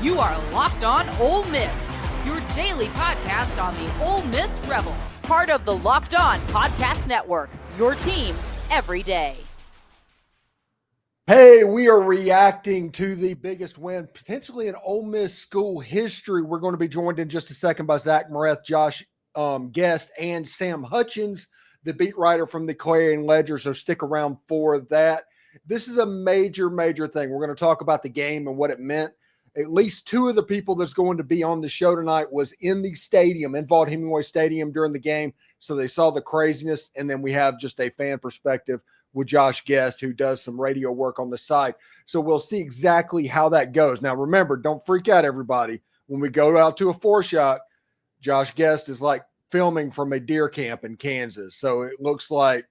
You are Locked On Ole Miss, your daily podcast on the Ole Miss Rebels. Part of the Locked On Podcast Network, your team every day. Hey, we are reacting to the biggest win, potentially in Ole Miss school history. We're going to be joined in just a second by Zach Mareth, Josh Guest, and Sam Hutchins, the beat writer from the Clarion Ledger, so stick around for that. This is a major, major thing. We're going to talk about the game and what it meant. At least two of the people that's going to be on the show tonight was in the stadium, in Vaught-Hemingway Stadium during the game, so they saw the craziness, and then we have just a fan perspective with Josh Guest, who does some radio work on the side. So we'll see exactly how that goes. Now, remember, don't freak out, everybody. When we go out to a four-shot, Josh Guest is like filming from a deer camp in Kansas. So it looks like,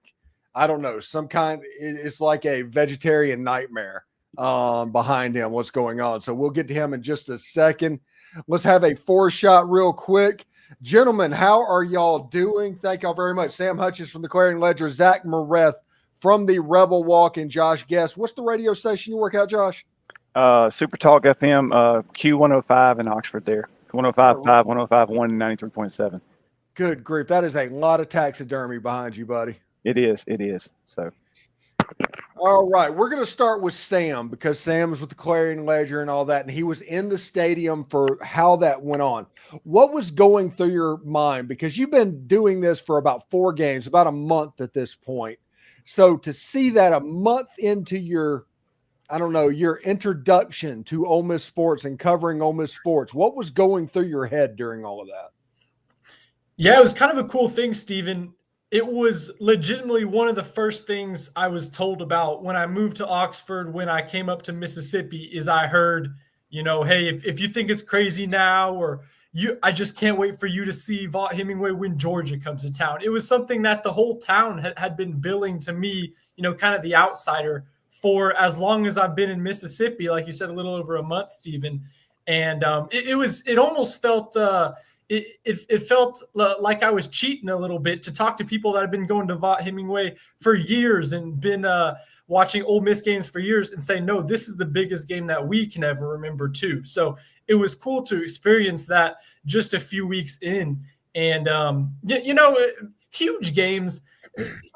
I don't know, it's like a vegetarian nightmare behind him, what's going on. So we'll get to him in just a second. Let's have a four-shot real quick. Gentlemen, how are y'all doing? Thank y'all very much. Sam Hutchins from the Clarion Ledger, Zach Mareth from the Rebel Walk, and Josh Guest. What's the radio station you work out, Josh? Super Talk FM, Q105 in Oxford there. 105.5, 105.1, 93.7. Good grief. That is a lot of taxidermy behind you, buddy. It is. So. All right. We're going to start with Sam because Sam was with the Clarion Ledger and all that, and he was in the stadium for how that went on. What was going through your mind? Because you've been doing this for about 4 games, about a month at this point. So to see that a month into your introduction to Ole Miss sports and covering Ole Miss sports, what was going through your head during all of that? Yeah, it was kind of a cool thing, Steven. It was legitimately one of the first things I was told about when I moved to Oxford, when I came up to Mississippi, is I heard, hey, if you think it's crazy now, or I just can't wait for you to see Vaught-Hemingway when Georgia comes to town. It was something that the whole town had been billing to me, kind of the outsider, for as long as I've been in Mississippi, like you said, a little over a month, Steven. And it almost felt it felt like I was cheating a little bit to talk to people that have been going to Vaught-Hemingway for years and been watching Ole Miss games for years and say, no, this is the biggest game that we can ever remember too. So it was cool to experience that just a few weeks in. And, huge games,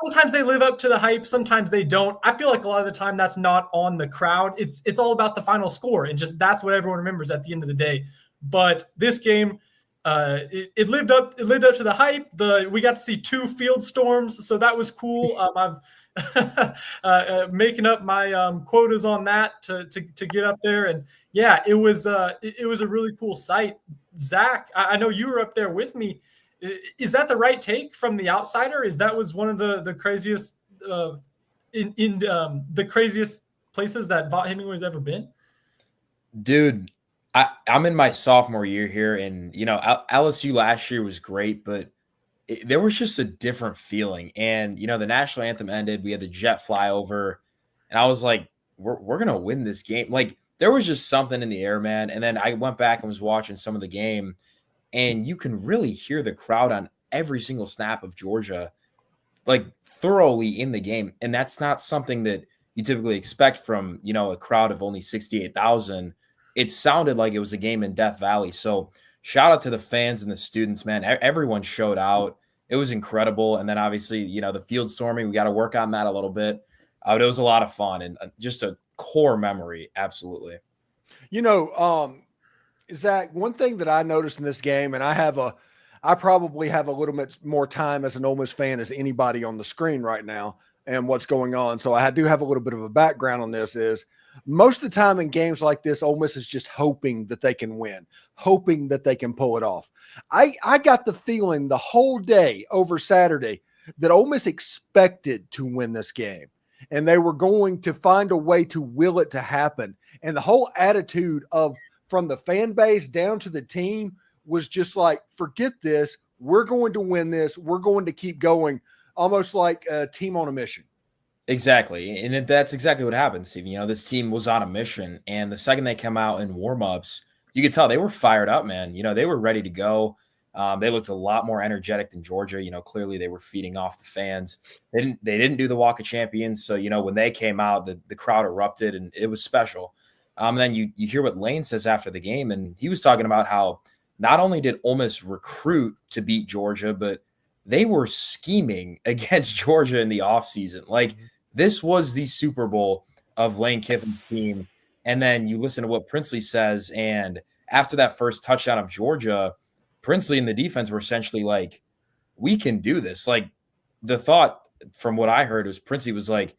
sometimes they live up to the hype, sometimes they don't. I feel like a lot of the time that's not on the crowd. It's all about the final score, and just that's what everyone remembers at the end of the day. But this game, it lived up to the hype. We got to see 2 field storms, so that was cool. I've making up my quotas on that to get up there, and yeah, it was a really cool sight. Zach, I know you were up there with me. Is that the right take from the outsider? Was one of the craziest in the craziest places that Vaught-Hemingway's ever been? Dude, I'm in my sophomore year here, and LSU last year was great, but there was just a different feeling. And the national anthem ended, we had the jet flyover, and I was like, we're gonna win this game. Like, there was just something in the air, man. And then I went back and was watching some of the game, and you can really hear the crowd on every single snap of Georgia, like thoroughly in the game. And that's not something that you typically expect from a crowd of only 68,000. It sounded like it was a game in Death Valley. So shout out to the fans and the students, man. Everyone showed out. It was incredible. And then obviously, the field storming, we got to work on that a little bit. But it was a lot of fun and just a core memory. Absolutely. Zach, one thing that I noticed in this game, and I probably have a little bit more time as an Ole Miss fan as anybody on the screen right now and what's going on. So I do have a little bit of a background on this is, most of the time in games like this, Ole Miss is just hoping that they can win, hoping that they can pull it off. I got the feeling the whole day over Saturday that Ole Miss expected to win this game, and they were going to find a way to will it to happen. And the whole attitude from the fan base down to the team was just like, forget this. We're going to win this. We're going to keep going, almost like a team on a mission. Exactly. And that's exactly what happened, Steven. This team was on a mission, and the second they come out in warmups, you could tell they were fired up, man. They were ready to go. They looked a lot more energetic than Georgia. Clearly they were feeding off the fans. They didn't do the Walk of Champions. So, when they came out, the crowd erupted, and it was special. Then you hear what Lane says after the game, and he was talking about how not only did Ole Miss recruit to beat Georgia, but they were scheming against Georgia in the offseason. Like, this was the Super Bowl of Lane Kiffin's team. And then you listen to what Princely says, and after that first touchdown of Georgia, Princely and the defense were essentially like, we can do this. Like, the thought from what I heard was Princely was like,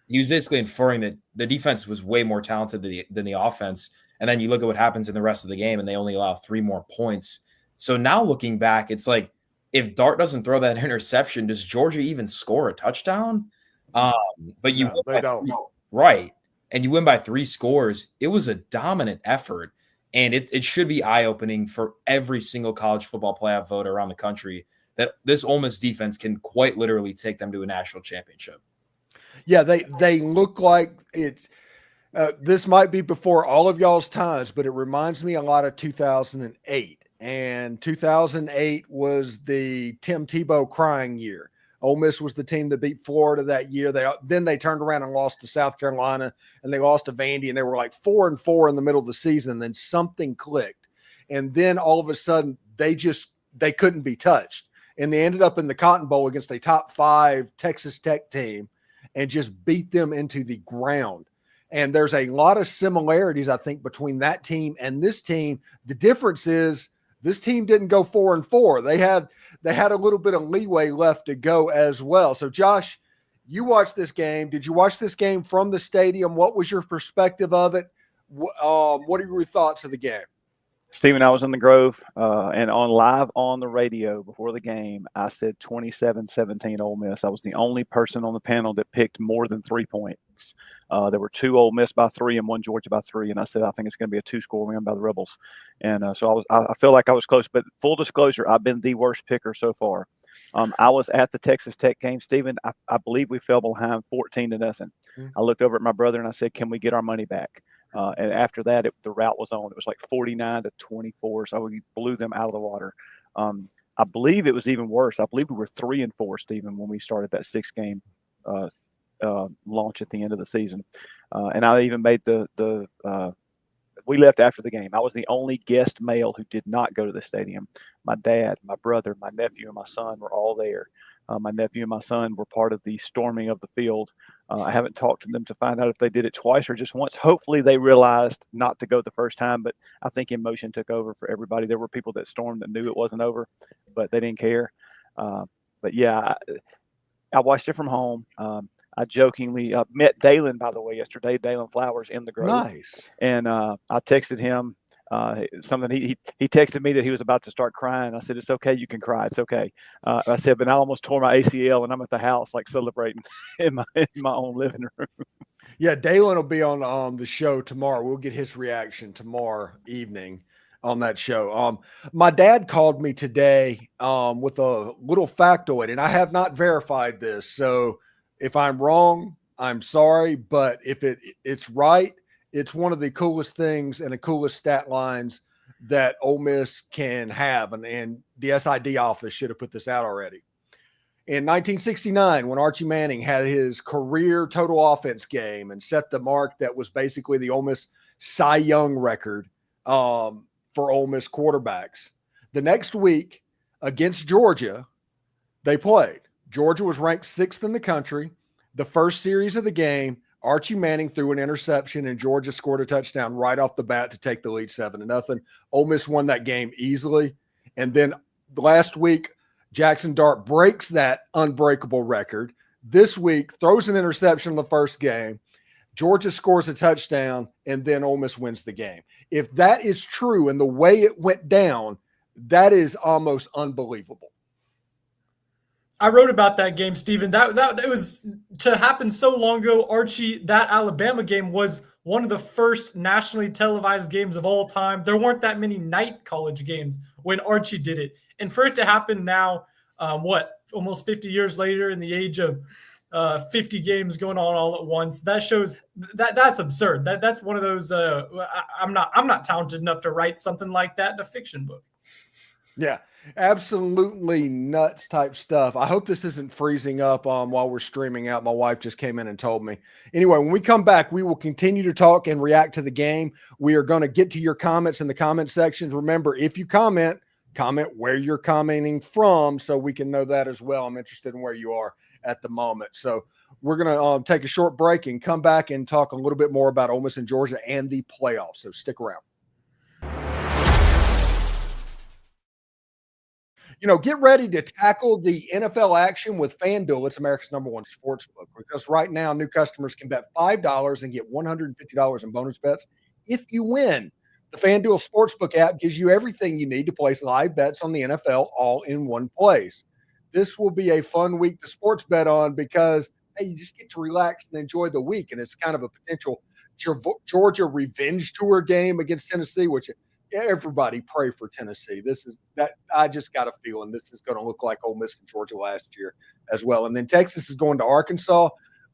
he was basically inferring that the defense was way more talented than the offense. And then you look at what happens in the rest of the game, and they only allow 3 more points. So now looking back, it's like, if Dart doesn't throw that interception, does Georgia even score a touchdown? But you they don't. Right. And you win by 3 scores. It was a dominant effort. And it should be eye-opening for every single college football playoff voter around the country that this Ole Miss defense can quite literally take them to a national championship. Yeah, they look like it's this might be before all of y'all's times, but it reminds me a lot of 2008. And 2008 was the Tim Tebow crying year. Ole Miss was the team that beat Florida that year. Then they turned around and lost to South Carolina, and they lost to Vandy, and they were like 4-4 in the middle of the season. Then something clicked, and then all of a sudden they couldn't be touched, and they ended up in the Cotton Bowl against a top 5 Texas Tech team and just beat them into the ground. And there's a lot of similarities, I think, between that team and this team. The difference is this team didn't go 4-4. They had a little bit of leeway left to go as well. So, Josh, you watched this game. Did you watch this game from the stadium? What was your perspective of it? What are your thoughts of the game? Steven, I was in the Grove, and live on the radio before the game, I said 27-17 Ole Miss. I was the only person on the panel that picked more than 3 points. There were 2 Ole Miss by 3 and 1 Georgia by 3, and I said I think it's going to be a 2-score win by the Rebels. And so I feel like I was close. But full disclosure, I've been the worst picker so far. I was at the Texas Tech game, Steven. I believe we fell behind 14-0. Mm-hmm. I looked over at my brother and I said, "Can we get our money back?" And after that, the route was on. It was like 49-24, so we blew them out of the water. I believe it was even worse. I believe we were 3-4, Stephen, when we started that 6-game launch at the end of the season. And I even made we left after the game. I was the only guest male who did not go to the stadium. My dad, my brother, my nephew, and my son were all there. My nephew and my son were part of the storming of the field. I haven't talked to them to find out if they did it twice or just once. Hopefully they realized not to go the first time, but I think emotion took over for everybody. There were people that stormed that knew it wasn't over, but they didn't care. But yeah, I watched it from home. I jokingly met Dalen, by the way, yesterday, Dalen Flowers in the Grove. Nice. And I texted him something. He texted me that he was about to start crying. I said, "It's okay. You can cry. It's okay." I said, "But I almost tore my ACL and I'm at the house like celebrating in my own living room." Yeah, Dalen will be on the show tomorrow. We'll get his reaction tomorrow evening on that show. My dad called me today with a little factoid, and I have not verified this. So if I'm wrong, I'm sorry. But if it's right, it's one of the coolest things and the coolest stat lines that Ole Miss can have. And the SID office should have put this out already. In 1969, when Archie Manning had his career total offense game and set the mark that was basically the Ole Miss Cy Young record for Ole Miss quarterbacks. The next week against Georgia, they played. Georgia was ranked 6th in the country. The first series of the game, Archie Manning threw an interception and Georgia scored a touchdown right off the bat to take the lead 7-0. Ole Miss won that game easily. And then last week, Jackson Dart breaks that unbreakable record. This week, throws an interception in the first game. Georgia scores a touchdown, and then Ole Miss wins the game. If that is true and the way it went down, that is almost unbelievable. I wrote about that game, Steven. That was to happen so long ago. Archie, that Alabama game was one of the first nationally televised games of all time. There weren't that many night college games when Archie did it. And for it to happen now, almost 50 years later in the age of 50 games going on all at once, that shows that's absurd. That's one of those, I'm not talented enough to write something like that in a fiction book. Yeah. Absolutely nuts type stuff. I hope this isn't freezing up while we're streaming out. My wife just came in and told me. Anyway, when we come back, we will continue to talk and react to the game. We are going to get to your comments in the comment sections. Remember, if you comment where you're commenting from so we can know that as well. I'm interested in where you are at the moment. So we're going to take a short break and come back and talk a little bit more about Ole Miss and Georgia and the playoffs. So stick around. Get ready to tackle the NFL action with FanDuel. It's America's #1 sports book, because right now new customers can bet $5 and get $150 in bonus bets if you win. The FanDuel Sportsbook app gives you everything you need to place live bets on the NFL all in one place. This will be a fun week to sports bet on because, hey, you just get to relax and enjoy the week. And it's kind of a potential Georgia revenge tour game against Tennessee, which everybody pray for Tennessee. I just got a feeling this is going to look like Ole Miss and Georgia last year as well. And then Texas is going to Arkansas.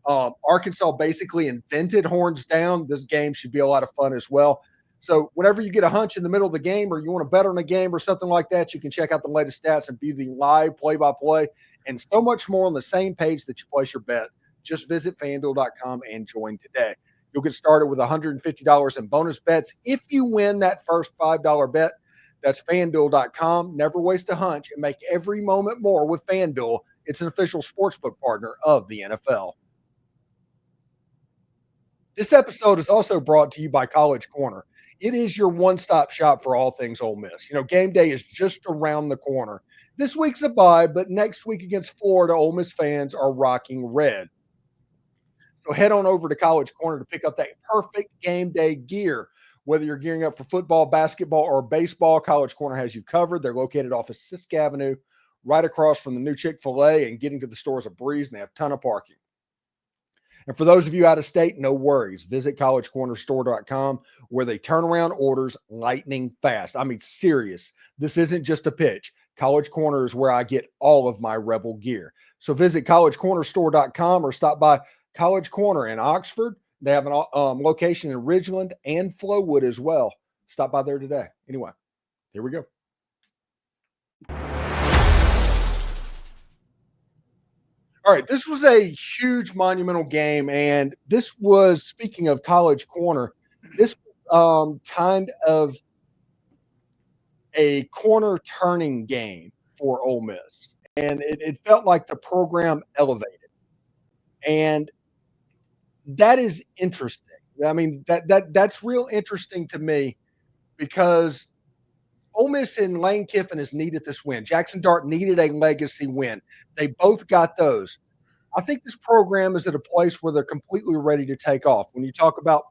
Arkansas basically invented horns down. This game should be a lot of fun as well. So whenever you get a hunch in the middle of the game or you want to bet on a game or something like that, you can check out the latest stats and view the live play-by-play and so much more on the same page that you place your bet. Just visit FanDuel.com and join today. You'll get started with $150 in bonus bets if you win that first $5 bet. That's FanDuel.com. Never waste a hunch and make every moment more with FanDuel. It's an official sportsbook partner of the NFL. This episode is also brought to you by College Corner. It is your one-stop shop for all things Ole Miss. Game day is just around the corner. This week's a bye, but next week against Florida, Ole Miss fans are rocking red. So head on over to College Corner to pick up that perfect game day gear. Whether you're gearing up for football, basketball, or baseball, College Corner has you covered. They're located off of Sisk Avenue, right across from the new Chick-fil-A, and getting to the store is a breeze, and they have a ton of parking. And for those of you out of state, no worries. Visit collegecornerstore.com, where they turn around orders lightning fast. I mean, serious. This isn't just a pitch. College Corner is where I get all of my Rebel gear. So visit collegecornerstore.com or stop by College Corner in Oxford. They have an location in Ridgeland and Flowood as well. Stop by there today. Anyway, here we go. All right, this was a huge monumental game, and this was, speaking of College Corner, this was kind of a corner-turning game for Ole Miss, and it felt like the program elevated. And that is interesting. I mean, that's real interesting to me, because Ole Miss and Lane Kiffin has needed this win. Jackson Dart needed a legacy win. They both got those. I think this program is at a place where they're completely ready to take off. When you talk about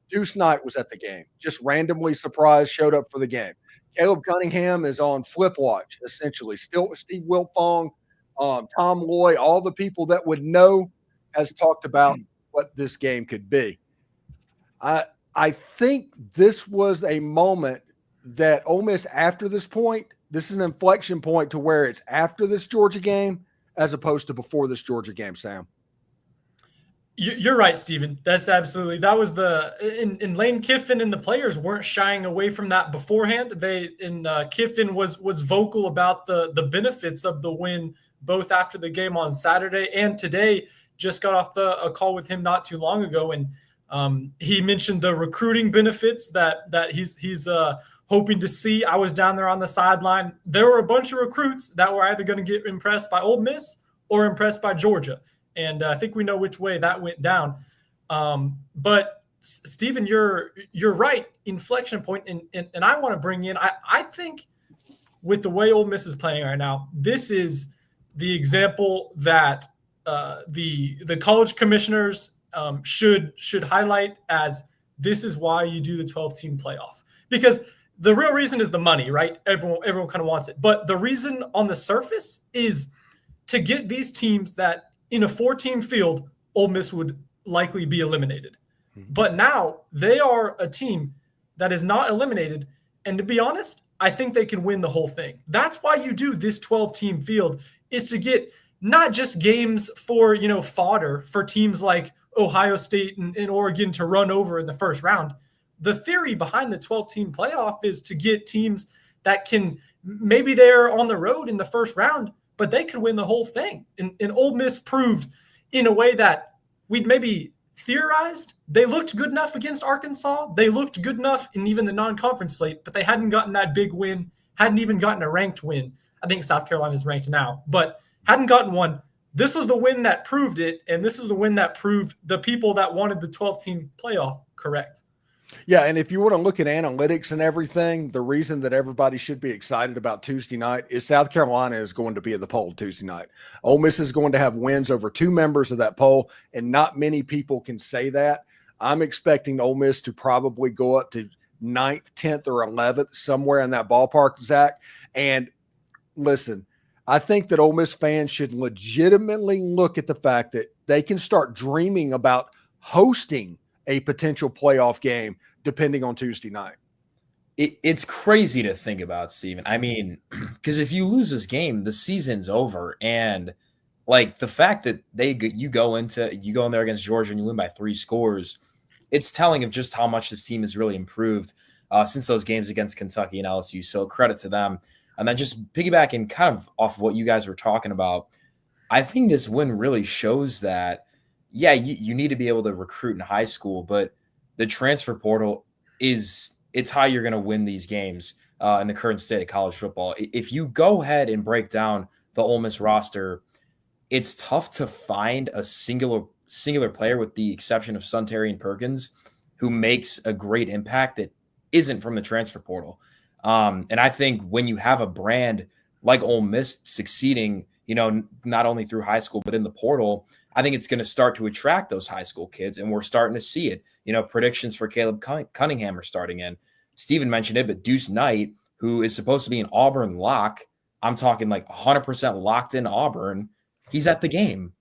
Deuce Knight was at the game, just randomly surprised, showed up for the game. Caleb Cunningham is on flip watch, essentially. Still Steve Wiltfong, Tom Loy, all the people that would know has talked about what this game could be. I think this was a moment that Ole Miss, after this point, this is an inflection point to where it's after this Georgia game as opposed to before this Georgia game, Sam. You're right, Steven. That was in Lane Kiffin and the players weren't shying away from that beforehand. Kiffin was vocal about the benefits of the win, both after the game on Saturday and today. Just got off a call with him not too long ago, and he mentioned the recruiting benefits that he's hoping to see. I was down there on the sideline. There were a bunch of recruits that were either going to get impressed by Ole Miss or impressed by Georgia. And I think we know which way that went down. But Steven, you're right. Inflection point. And I want to bring in, I think with the way Ole Miss is playing right now, this is the example that the college commissioners should highlight as this is why you do the 12-team playoff. Because the real reason is the money, right? Everyone kind of wants it. But the reason on the surface is to get these teams that in a 4-team field, Ole Miss would likely be eliminated. Mm-hmm. But now they are a team that is not eliminated. And to be honest, I think they can win the whole thing. That's why you do this 12-team field, is to get not just games for, fodder for teams like Ohio State and Oregon to run over in the first round. The theory behind the 12-team playoff is to get teams that can maybe they're on the road in the first round, but they could win the whole thing. And Ole Miss proved in a way that we'd maybe theorized. They looked good enough against Arkansas. They looked good enough in even the non-conference slate, but they hadn't gotten that big win, hadn't even gotten a ranked win. I think South Carolina is ranked now, but hadn't gotten one. This was the win that proved it, and this is the win that proved the people that wanted the 12-team playoff correct. Yeah, and if you want to look at analytics and everything, the reason that everybody should be excited about Tuesday night is South Carolina is going to be at the poll Tuesday night. Ole Miss is going to have wins over 2 members of that poll, and not many people can say that. I'm expecting Ole Miss to probably go up to 9th, 10th, or 11th, somewhere in that ballpark, Zach. And listen, I think that Ole Miss fans should legitimately look at the fact that they can start dreaming about hosting a potential playoff game depending on Tuesday night. It's crazy to think about, Steven. I mean, because if you lose this game, the season's over. And like the fact that you go in there against Georgia and you win by 3 scores, it's telling of just how much this team has really improved since those games against Kentucky and LSU. So credit to them. And then just piggybacking kind of off of what you guys were talking about, I think this win really shows that, yeah, you need to be able to recruit in high school, but the transfer portal it's how you're going to win these games in the current state of college football. If you go ahead and break down the Ole Miss roster, it's tough to find a singular player, with the exception of Terry and Perkins, who makes a great impact that isn't from the transfer portal. And I think when you have a brand like Ole Miss succeeding, not only through high school, but in the portal, I think it's going to start to attract those high school kids. And we're starting to see it. Predictions for Caleb Cunningham are starting in. Steven mentioned it, but Deuce Knight, who is supposed to be an Auburn lock, I'm talking like 100% locked in Auburn, he's at the game.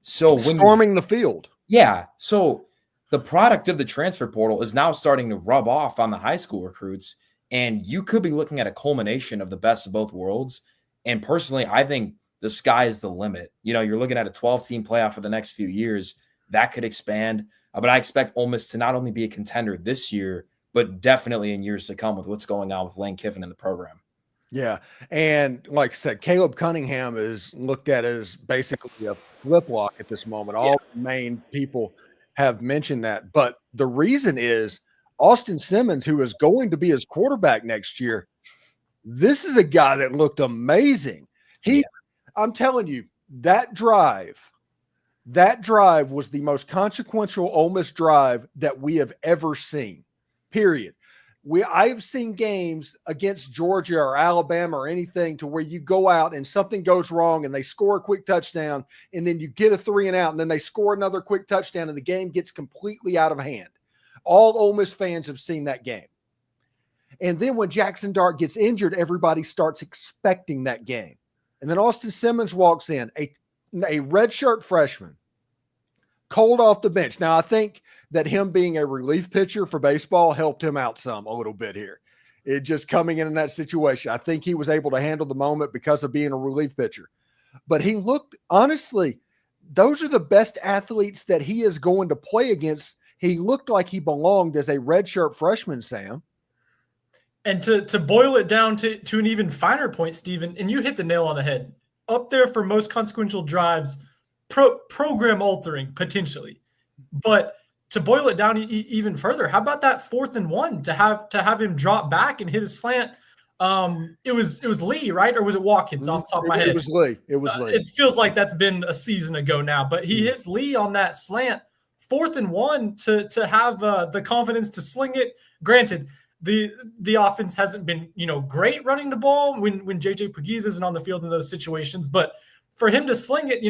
So storming the field. Yeah. So the product of the transfer portal is now starting to rub off on the high school recruits. And you could be looking at a culmination of the best of both worlds. And personally, I think the sky is the limit. You're looking at a 12-team playoff for the next few years. That could expand. But I expect Ole Miss to not only be a contender this year, but definitely in years to come with what's going on with Lane Kiffin in the program. Yeah. And like I said, Caleb Cunningham is looked at as basically a flip lock at this moment. All the main people have mentioned that. But the reason is Austin Simmons, who is going to be his quarterback next year, this is a guy that looked amazing. I'm telling you, that drive was the most consequential Ole Miss drive that we have ever seen, period. I've seen games against Georgia or Alabama or anything to where you go out and something goes wrong and they score a quick touchdown and then you get a 3 and out and then they score another quick touchdown and the game gets completely out of hand. All Ole Miss fans have seen that game. And then when Jackson Dart gets injured, everybody starts expecting that game. And then Austin Simmons walks in, a redshirt freshman, cold off the bench. Now, I think that him being a relief pitcher for baseball helped him out a little bit here. It just coming in that situation. I think he was able to handle the moment because of being a relief pitcher. But he looked, honestly, those are the best athletes that he is going to play against. He looked like he belonged as a redshirt freshman, Sam. And to boil it down to an even finer point, Steven, and you hit the nail on the head, up there for most consequential drives, program altering potentially. But to boil it down even further, how about that 4th and 1 to have him drop back and hit a slant? It was Lee, right? Or was it Watkins off the top of my head? It was Lee. It feels like that's been a season ago now, but he hits Lee on that slant, 4th and 1 to have the confidence to sling it. Granted, the offense hasn't been, great running the ball when JJ Pegues isn't on the field in those situations, but for him to sling it,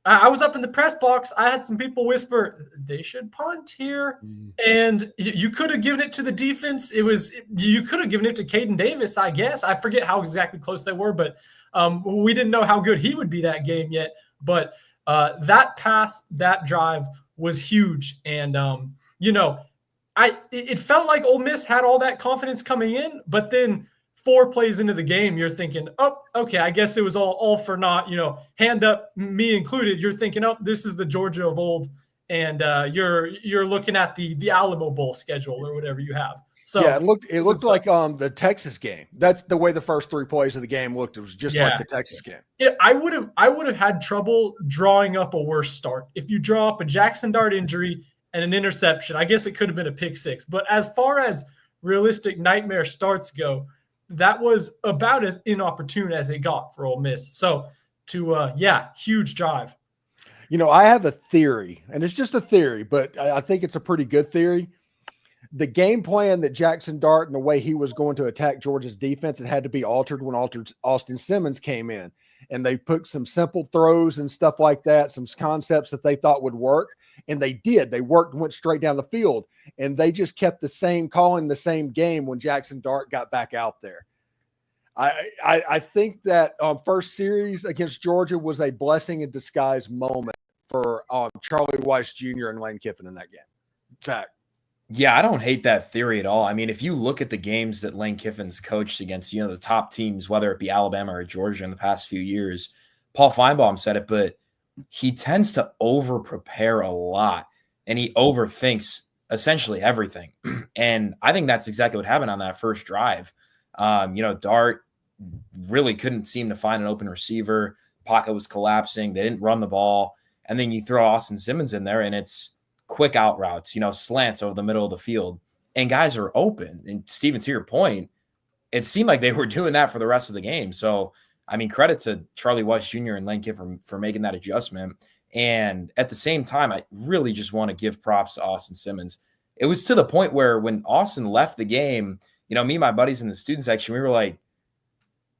I was up in the press box. I had some people whisper they should punt here, and you could have given it to the defense. You could have given it to Caden Davis, I guess. I forget how exactly close they were, but we didn't know how good he would be that game yet. But that pass, that drive was huge, and it felt like Ole Miss had all that confidence coming in, but then 4 plays into the game, you're thinking, oh, okay, I guess it was all for naught, hand up, me included. You're thinking, oh, this is the Georgia of old, and you're looking at the Alamo Bowl schedule or whatever you have. So yeah, it looked like the Texas game. That's the way the first 3 plays of the game looked. It was just like the Texas game. I would have had trouble drawing up a worse start. If you draw up a Jackson Dart injury and an interception, I guess it could have been a pick six. But as far as realistic nightmare starts go, that was about as inopportune as it got for Ole Miss. So huge drive. I have a theory, and it's just a theory, but I think it's a pretty good theory. The game plan that Jackson Dart and the way he was going to attack Georgia's defense, it had to be altered when Austin Simmons came in. And they put some simple throws and stuff like that, some concepts that they thought would work. And they did. They worked and went straight down the field. And they just kept calling the same game when Jackson Dart got back out there. I think that first series against Georgia was a blessing in disguise moment for Charlie Weiss Jr. and Lane Kiffin in that game. Zach. Yeah, I don't hate that theory at all. I mean, if you look at the games that Lane Kiffin's coached against, the top teams, whether it be Alabama or Georgia in the past few years, Paul Feinbaum said it, but he tends to over-prepare a lot, and he overthinks essentially everything. And I think that's exactly what happened on that first drive. Dart really couldn't seem to find an open receiver. Pocket was collapsing. They didn't run the ball. And then you throw Austin Simmons in there, and it's quick out routes, slants over the middle of the field, and guys are open. And Steven, to your point, it seemed like they were doing that for the rest of the game. So, I mean, credit to Charlie Weiss Jr. and Lane Kiffin for making that adjustment. And at the same time, I really just want to give props to Austin Simmons. It was to the point where when Austin left the game, me and my buddies in the student section, we were like,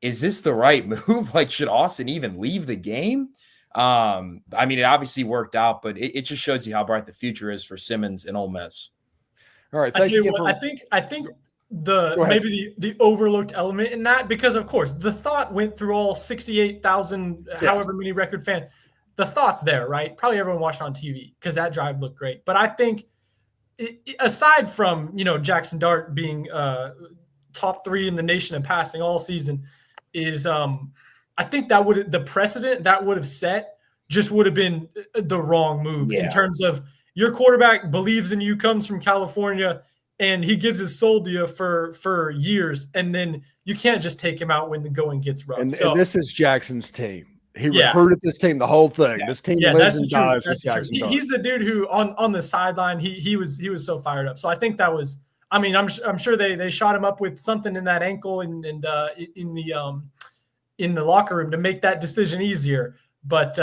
is this the right move? Like, should Austin even leave the game? I mean, it obviously worked out, but it just shows you how bright the future is for Simmons and Ole Miss. All right. I think maybe the overlooked element in that, because of course the thought went through all 68,000, however many record fans, the thought's there, right? Probably everyone watched on TV because that drive looked great. But I think aside from, Jackson Dart being top 3 in the nation in passing all season is, I think the precedent that would have set just would have been the wrong move in terms of your quarterback believes in you, comes from California, and he gives his soul to you for years. And then you can't just take him out when the going gets rough. And this is Jackson's team. He recruited this team, the whole thing. Yeah. This team lives and dies with Jackson Dart. He's the dude who on the sideline, he was so fired up. So I think that was, I mean, I'm sure they shot him up with something in that ankle and in the locker room to make that decision easier. But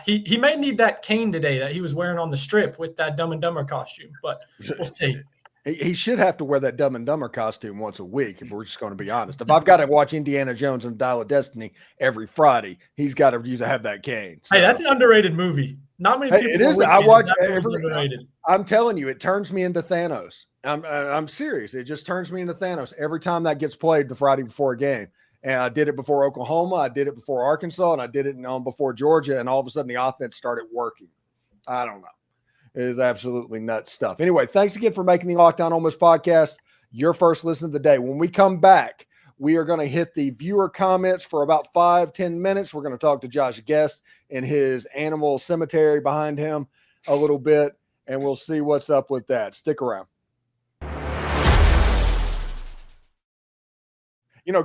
he may need that cane today that he was wearing on the strip with that Dumb and Dumber costume, but we'll see. He should have to wear that Dumb and Dumber costume once a week, if we're just going to be honest. If I've got to watch Indiana Jones and Dial of Destiny every Friday, he's got to have that cane. So. Hey, that's an underrated movie. Not many people. It is. I watch every. I'm telling you, it turns me into Thanos. I'm serious. It just turns me into Thanos every time that gets played the Friday before a game. And I did it before Oklahoma. I did it before Arkansas, and I did it before Georgia. And all of a sudden, the offense started working. I don't know. It is absolutely nuts stuff. Anyway, thanks again for making the Locked On Ole Miss podcast your first listen of the day. When we come back, we are going to hit the viewer comments for about 5-10 minutes. We're going to talk to Josh Guest and his animal cemetery behind him a little bit, and we'll see what's up with that. Stick around.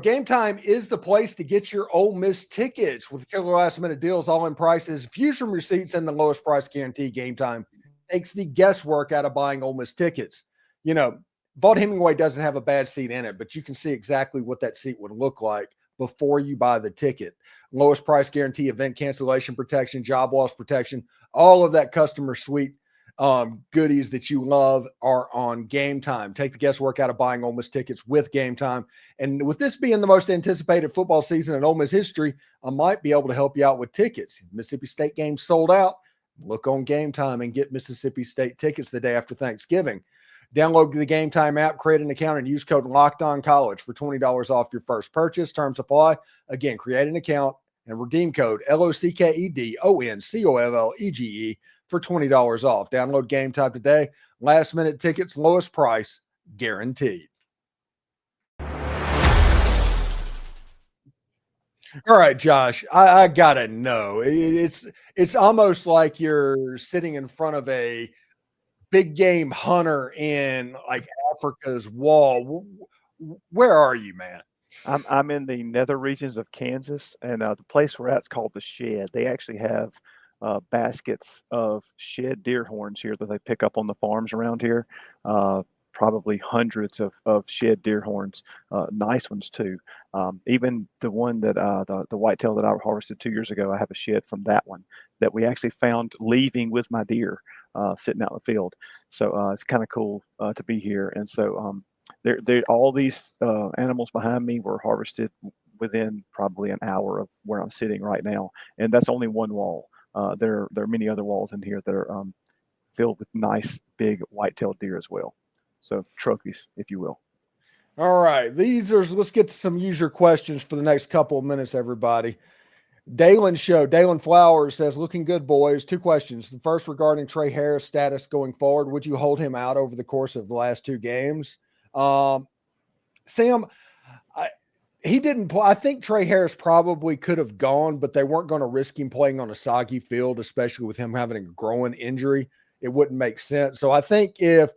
Game Time is the place to get your Ole Miss tickets with killer last-minute deals, all-in prices, views from receipts, and the lowest price guarantee. Game Time takes the guesswork out of buying Ole Miss tickets. Vaught Hemingway doesn't have a bad seat in it, but you can see exactly what that seat would look like before you buy the ticket. Lowest price guarantee, event cancellation protection, job loss protection, all of that customer suite goodies that you love are on Game Time. Take the guesswork out of buying Ole Miss tickets with Game Time. And with this being the most anticipated football season in Ole Miss history, I might be able to help you out with tickets. Mississippi State game sold out. Look on Game Time and get Mississippi State tickets the day after Thanksgiving. Download the Game Time app, create an account, and use code LOCKEDONCollege for $20 off your first purchase. Terms apply. Again, create an account and redeem code LOCKEDONCOLLEGE for $20 off. Download Game Time today. Last minute tickets, lowest price guaranteed. All right, Josh, I gotta know. It's almost like you're sitting in front of a big game hunter in like Africa's wall. Where are you, man? I'm in the nether regions of Kansas, and the place we're at is called the Shed. They actually have baskets of shed deer horns here that they pick up on the farms around here. Probably hundreds of shed deer horns, nice ones too. Even the one that the whitetail that I harvested 2 years ago, I have a shed from that one that we actually found leaving with my deer sitting out in the field. So it's kind of cool to be here. And so all these animals behind me were harvested within probably an hour of where I'm sitting right now, and that's only one wall. There are many other walls in here that are filled with nice big white-tailed deer as well. So trophies, if you will. All right. Let's get to some user questions for the next couple of minutes, everybody. Dalen Flowers says, looking good, boys. 2 questions. The first regarding Trey Harris' status going forward. Would you hold him out over the course of the last 2 games? Sam, he didn't play. I think Trey Harris probably could have gone, but they weren't going to risk him playing on a soggy field, especially with him having a growing injury. It wouldn't make sense. So I think if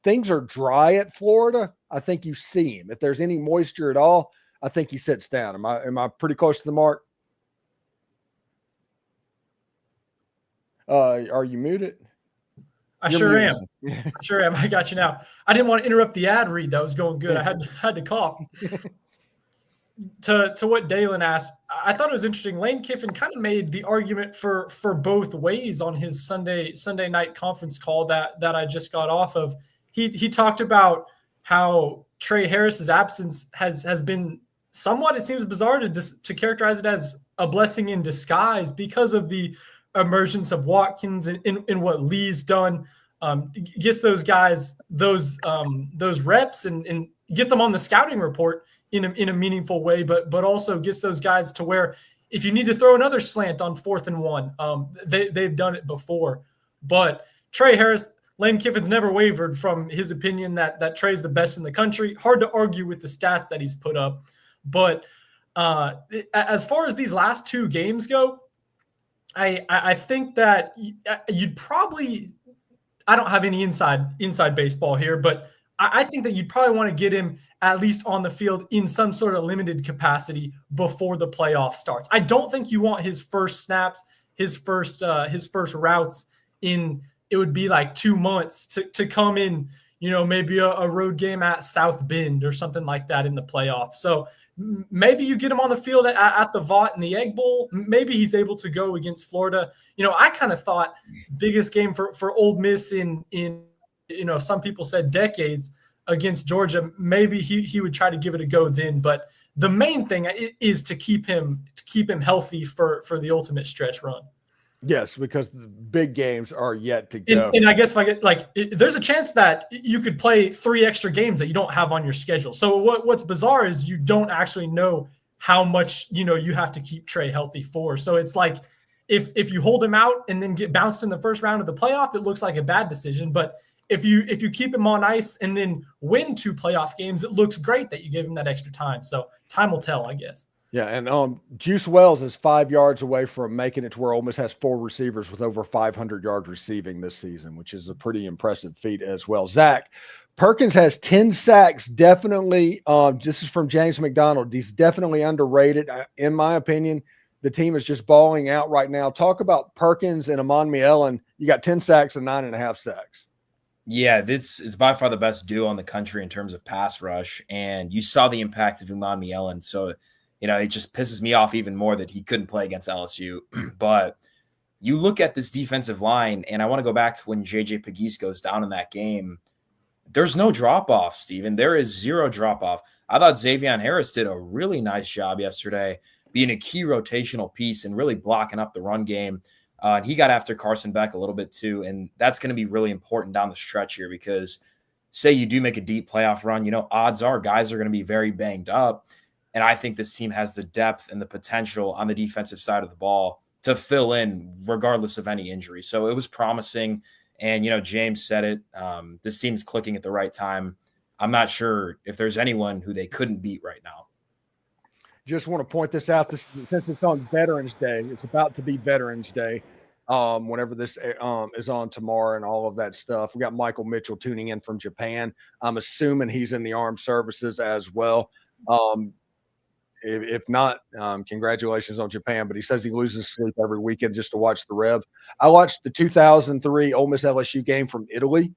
things are dry at Florida, I think you see him. If there's any moisture at all, I think he sits down. Am I pretty close to the mark? Are you muted? I sure am. I sure am. I got you now. I didn't want to interrupt the ad read. That was going good. I had to cough. To what Dalen asked, I thought it was interesting. Lane Kiffin kind of made the argument for both ways on his Sunday night conference call that I just got off of. He talked about how Trey Harris's absence has been somewhat, it seems bizarre to characterize it as a blessing in disguise because of the emergence of Watkins and what Lee's done. Gets those guys those reps and gets them on the scouting report in a meaningful way, but also gets those guys to where if you need to throw another slant on 4th and 1, they've done it before. But Trey Harris, Lane Kiffin's never wavered from his opinion that Trey's the best in the country. Hard to argue with the stats that he's put up. But as far as these last 2 games go, I think that you'd probably – I don't have any inside baseball here, but I think that you'd probably want to get him at least on the field in some sort of limited capacity before the playoff starts. I don't think you want his first snaps, his first routes in – it would be like 2 months to come in, maybe a road game at South Bend or something like that in the playoffs. So maybe you get him on the field at the Vaught and the Egg Bowl. Maybe he's able to go against Florida. I kind of thought biggest game for Ole Miss in some people said decades against Georgia. Maybe he would try to give it a go then. But the main thing is to keep him healthy for the ultimate stretch run. Yes, because the big games are yet to go. And I guess if I get there's a chance that you could play 3 extra games that you don't have on your schedule. So what's bizarre is you don't actually know how much, you have to keep Trey healthy for. So it's like if you hold him out and then get bounced in the first round of the playoff, it looks like a bad decision. But if you keep him on ice and then win 2 playoff games, it looks great that you gave him that extra time. So time will tell, I guess. Yeah, and Juice Wells is 5 yards away from making it to where Ole Miss has 4 receivers with over 500 yards receiving this season, which is a pretty impressive feat as well. Zach, Perkins has 10 sacks, definitely. This is from James McDonald. He's definitely underrated. In my opinion, the team is just balling out right now. Talk about Perkins and Amon Mielen. You got 10 sacks and 9.5 sacks. Yeah, this is by far the best duo in the country in terms of pass rush, and you saw the impact of Amon Mielen, so – it just pisses me off even more that he couldn't play against LSU. But you look at this defensive line, and I want to go back to when J.J. Pegues goes down in that game. There's no drop-off, Steven. There is 0 drop-off. I thought Xavier Harris did a really nice job yesterday being a key rotational piece and really blocking up the run game. And he got after Carson Beck a little bit too, and that's going to be really important down the stretch here because say you do make a deep playoff run, odds are guys are going to be very banged up. And I think this team has the depth and the potential on the defensive side of the ball to fill in regardless of any injury. So it was promising. And, James said it. This team's clicking at the right time. I'm not sure if there's anyone who they couldn't beat right now. Just want to point this out. Since it's on Veterans Day, it's about to be Veterans Day. whenever this is on tomorrow and all of that stuff. We got Michael Mitchell tuning in from Japan. I'm assuming he's in the armed services as well. If not, congratulations on Japan. But he says he loses sleep every weekend just to watch the Rebs. I watched the 2003 Ole Miss LSU game from Italy,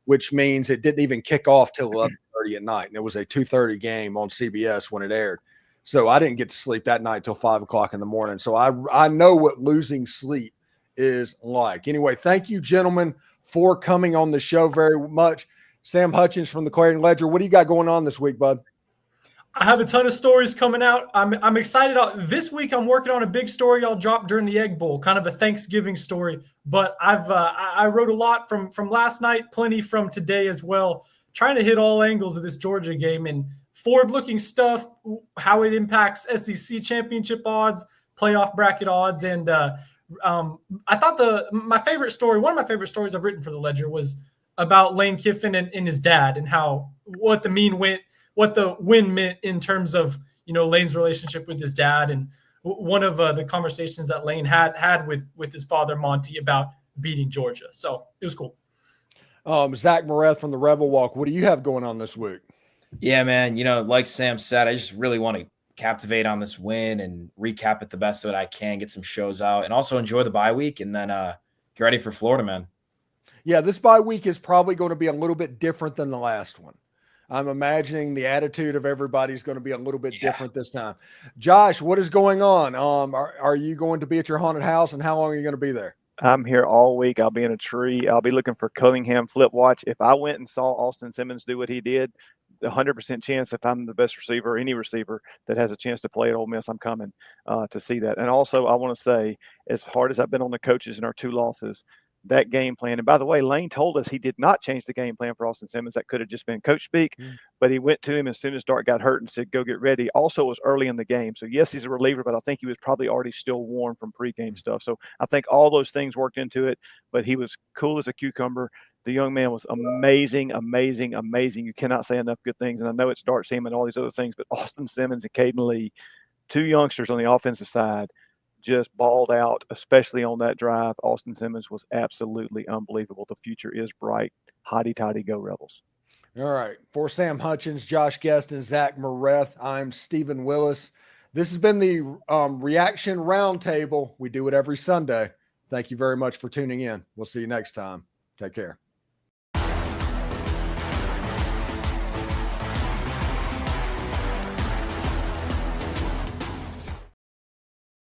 which means it didn't even kick off till 11:30 at night, and it was a 2:30 game on CBS when it aired. So I didn't get to sleep that night till 5 o'clock in the morning. So I know what losing sleep is like. Anyway, thank you, gentlemen, for coming on the show very much. Sam Hutchins from the Clarion Ledger, what do you got going on this week, bud? I have a ton of stories coming out. I'm excited. This week I'm working on a big story I'll drop during the Egg Bowl, kind of a Thanksgiving story. But I wrote a lot from last night, plenty from today as well, trying to hit all angles of this Georgia game and forward-looking stuff, how it impacts SEC championship odds, playoff bracket odds, and I thought my favorite story, one of my favorite stories I've written for the Ledger, was about Lane Kiffin and his dad and what the win meant in terms of, Lane's relationship with his dad, and one of the conversations that Lane had with his father, Monty, about beating Georgia. So it was cool. Zach Mareth from the Rebel Walk, what do you have going on this week? Yeah, man, like Sam said, I just really want to captivate on this win and recap it the best that I can, get some shows out, and also enjoy the bye week, and then get ready for Florida, man. Yeah, this bye week is probably going to be a little bit different than the last one. I'm imagining the attitude of everybody's going to be a little bit different this time. Josh, what is going on? Are you going to be at your haunted house, and how long are you going to be there? I'm here all week. I'll be in a tree. I'll be looking for Cunningham flip watch. If I went and saw Austin Simmons do what he did, 100% chance if I'm the best receiver, any receiver that has a chance to play at Ole Miss, I'm coming to see that. And also, I want to say, as hard as I've been on the coaches in our 2 losses, that game plan. And by the way, Lane told us he did not change the game plan for Austin Simmons. That could have just been coach speak, but he went to him as soon as Dart got hurt and said, go get ready. Also, it was early in the game. So, yes, he's a reliever, but I think he was probably already still warm from pregame stuff. So, I think all those things worked into it, but he was cool as a cucumber. The young man was amazing, amazing, amazing. You cannot say enough good things. And I know it's Dart Seam and all these other things, but Austin Simmons and Caden Lee, 2 youngsters on the offensive side, just balled out, especially on that drive. Austin Simmons was absolutely unbelievable. The future is bright. Hotty-toddy, go Rebels. All right. For Sam Hutchins, Josh Guest, and Zach Mareth, I'm Steven Willis. This has been the Reaction Roundtable. We do it every Sunday. Thank you very much for tuning in. We'll see you next time. Take care.